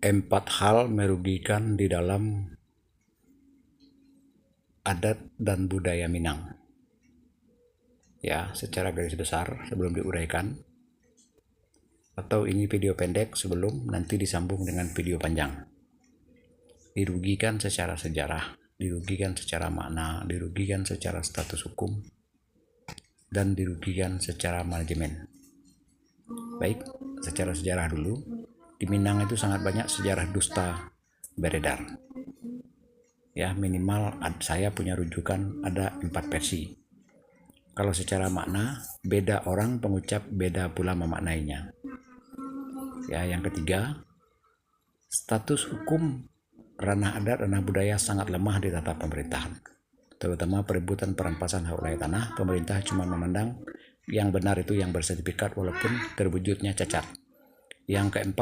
4 hal merugikan di dalam adat dan budaya Minang. Ya, secara garis besar sebelum diuraikan. Atau ini video pendek sebelum nanti disambung dengan video panjang. Dirugikan secara sejarah, dirugikan secara makna, dirugikan secara status hukum, dan dirugikan secara manajemen. Baik, secara sejarah dulu. Di Minang itu sangat banyak sejarah dusta beredar. Ya, minimal saya punya rujukan ada 4 versi. Kalau secara makna, beda orang pengucap, beda pula memaknainya. Ya, yang ketiga, status hukum ranah adat, ranah budaya sangat lemah di tata pemerintahan. Terutama perebutan perampasan hak wilayah tanah, pemerintah cuma memandang yang benar itu yang bersertifikat walaupun terwujudnya cacat. Yang keempat,